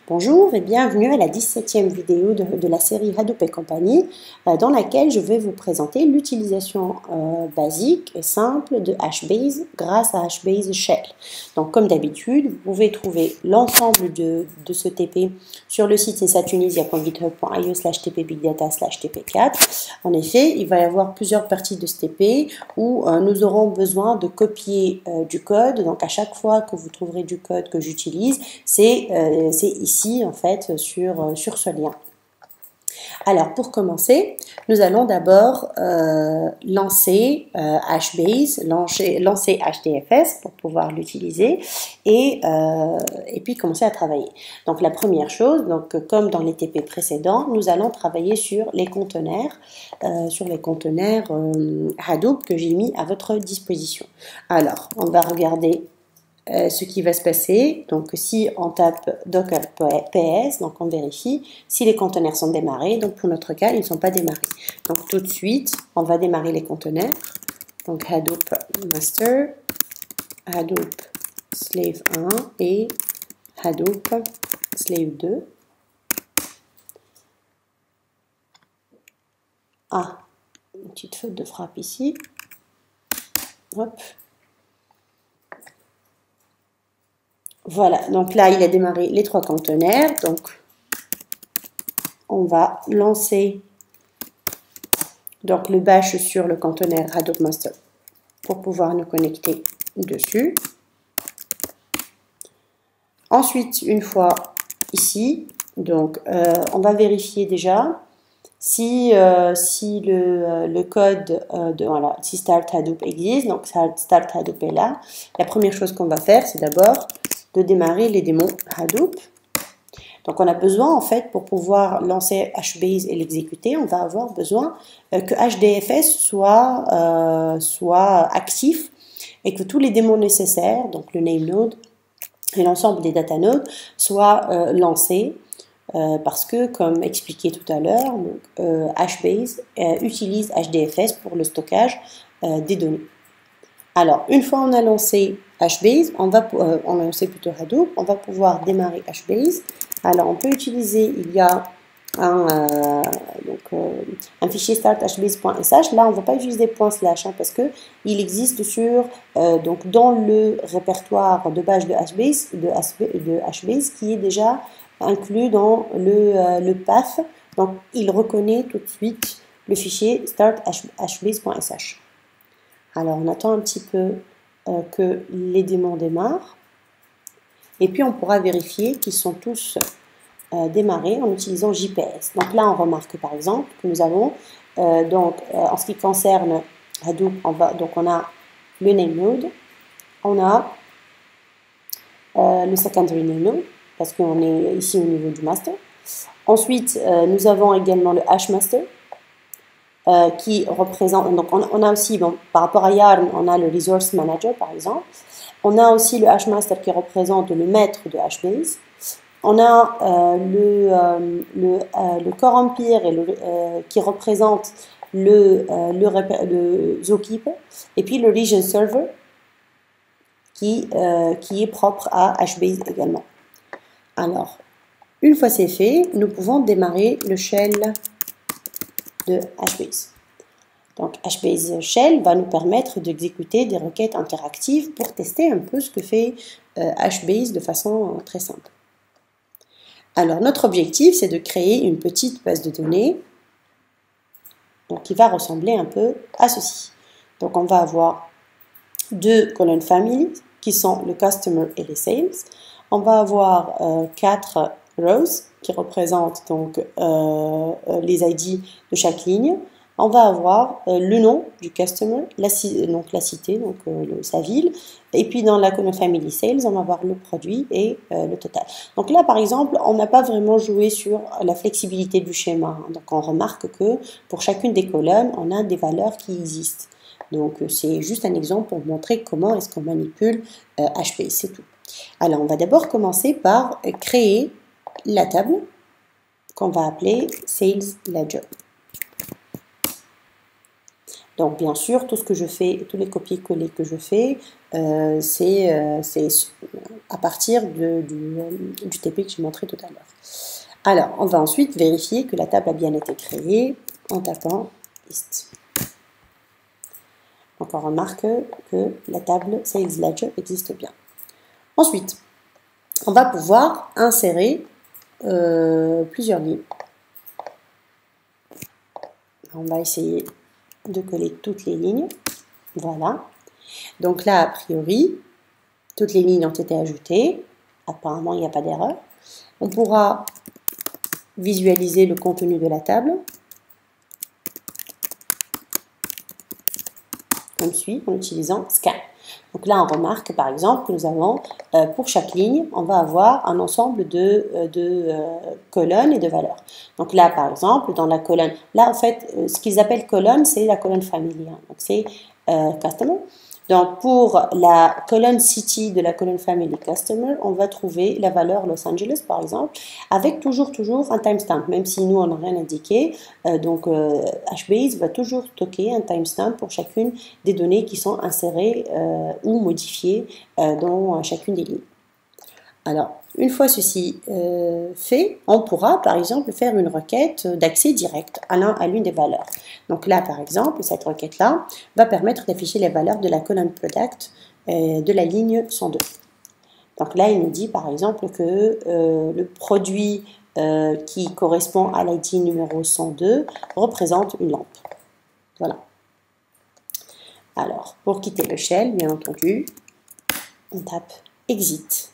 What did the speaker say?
Bonjour et bienvenue à la 17e vidéo de la série Hadoop et compagnie dans laquelle je vais vous présenter l'utilisation basique et simple de HBase grâce à HBase Shell. Donc comme d'habitude, vous pouvez trouver l'ensemble de ce TP sur le site esa-tunisia.github.io/tpbigdata/tp4. En effet, il va y avoir plusieurs parties de ce TP où nous aurons besoin de copier du code. Donc à chaque fois que vous trouverez du code que j'utilise, c'est ici en fait sur ce lien. Alors pour commencer, nous allons d'abord lancer HBase, lancer HDFS pour pouvoir l'utiliser et puis commencer à travailler. Donc la première chose, donc comme dans les TP précédents, nous allons travailler sur les conteneurs, Hadoop que j'ai mis à votre disposition. Alors on va regarder ce qui va se passer. Donc si on tape docker ps, donc on vérifie si les conteneurs sont démarrés. Donc pour notre cas, ils ne sont pas démarrés. Donc tout de suite, on va démarrer les conteneurs. Donc Hadoop master, Hadoop slave 1 et Hadoop slave 2. Ah, une petite faute de frappe ici. Hop. Voilà, donc là, il a démarré les trois conteneurs. Donc, on va lancer donc, le bash sur le conteneur Hadoop Master pour pouvoir nous connecter dessus. Ensuite, une fois ici, donc, on va vérifier déjà si le code si Start Hadoop existe. Donc, Start Hadoop est là. La première chose qu'on va faire, c'est d'abord de démarrer les démons Hadoop. Donc on a besoin en fait pour pouvoir lancer HBase et l'exécuter, on va avoir besoin que HDFS soit actif et que tous les démons nécessaires, donc le name node et l'ensemble des data nodes, soient lancés parce que comme expliqué tout à l'heure, HBase utilise HDFS pour le stockage des données. Alors, une fois on a lancé HBase, on a lancé plutôt Hadoop, on va pouvoir démarrer HBase. Alors, on peut utiliser, il y a un fichier start hbase.sh. Là, on ne va pas utiliser .slash parce que il existe donc dans le répertoire de base de HBase qui est déjà inclus dans le path. Donc, il reconnaît tout de suite le fichier start hbase.sh. Alors, on attend un petit peu que les démons démarrent. Et puis, on pourra vérifier qu'ils sont tous démarrés en utilisant JPS. Donc là, on remarque par exemple que nous avons, en ce qui concerne Hadoop, on a le name node, on a le secondary name node, parce qu'on est ici au niveau du master. Ensuite, nous avons également le hashmaster, qui représente, donc on a aussi, par rapport à Yarn, on a le Resource Manager par exemple, on a aussi le hashmaster qui représente le maître de HBase, on a le core empire qui représente le zookeeper, et puis le region server qui est propre à HBase également. Alors, une fois c'est fait, nous pouvons démarrer le shell de HBase. Donc HBase Shell va nous permettre d'exécuter des requêtes interactives pour tester un peu ce que fait HBase de façon très simple. Alors notre objectif, c'est de créer une petite base de données donc, qui va ressembler un peu à ceci. Donc on va avoir deux colonnes family qui sont le customer et les sales. On va avoir 4 rows qui représentent donc les ID de chaque ligne. On va avoir le nom du customer, la cité, donc sa ville, et puis dans la colonne family sales, on va avoir le produit et le total. Donc là, par exemple, on n'a pas vraiment joué sur la flexibilité du schéma. Donc on remarque que pour chacune des colonnes, on a des valeurs qui existent. Donc c'est juste un exemple pour montrer comment est-ce qu'on manipule HBase, c'est tout. Alors on va d'abord commencer par créer la table qu'on va appeler Sales Ledger. Donc bien sûr, tout ce que je fais, tous les copier-coller que je fais, c'est à partir du TP que j'ai montré tout à l'heure. Alors, on va ensuite vérifier que la table a bien été créée en tapant list. Donc on remarque que la table Sales Ledger existe bien. Ensuite, on va pouvoir insérer plusieurs lignes. On va essayer de coller toutes les lignes. Voilà. Donc là, a priori, toutes les lignes ont été ajoutées. Apparemment, il n'y a pas d'erreur. On pourra visualiser le contenu de la table comme suit en utilisant Scan. Donc là, on remarque par exemple que nous avons, pour chaque ligne, on va avoir un ensemble de colonnes et de valeurs. Donc là, par exemple, dans la colonne, là en fait, ce qu'ils appellent colonne, c'est la colonne family. Hein. Donc c'est Customer. Donc pour la colonne City de la colonne Family Customer, on va trouver la valeur Los Angeles par exemple, avec toujours un timestamp, même si nous on n'a rien indiqué. Donc HBase va toujours stocker un timestamp pour chacune des données qui sont insérées ou modifiées dans chacune des lignes. Alors, une fois ceci fait, on pourra par exemple faire une requête d'accès direct à l'une des valeurs. Donc là, par exemple, cette requête-là va permettre d'afficher les valeurs de la colonne Product de la ligne 102. Donc là, il nous dit par exemple que le produit qui correspond à l'ID numéro 102 représente une lampe. Voilà. Alors, pour quitter le shell, bien entendu, on tape Exit.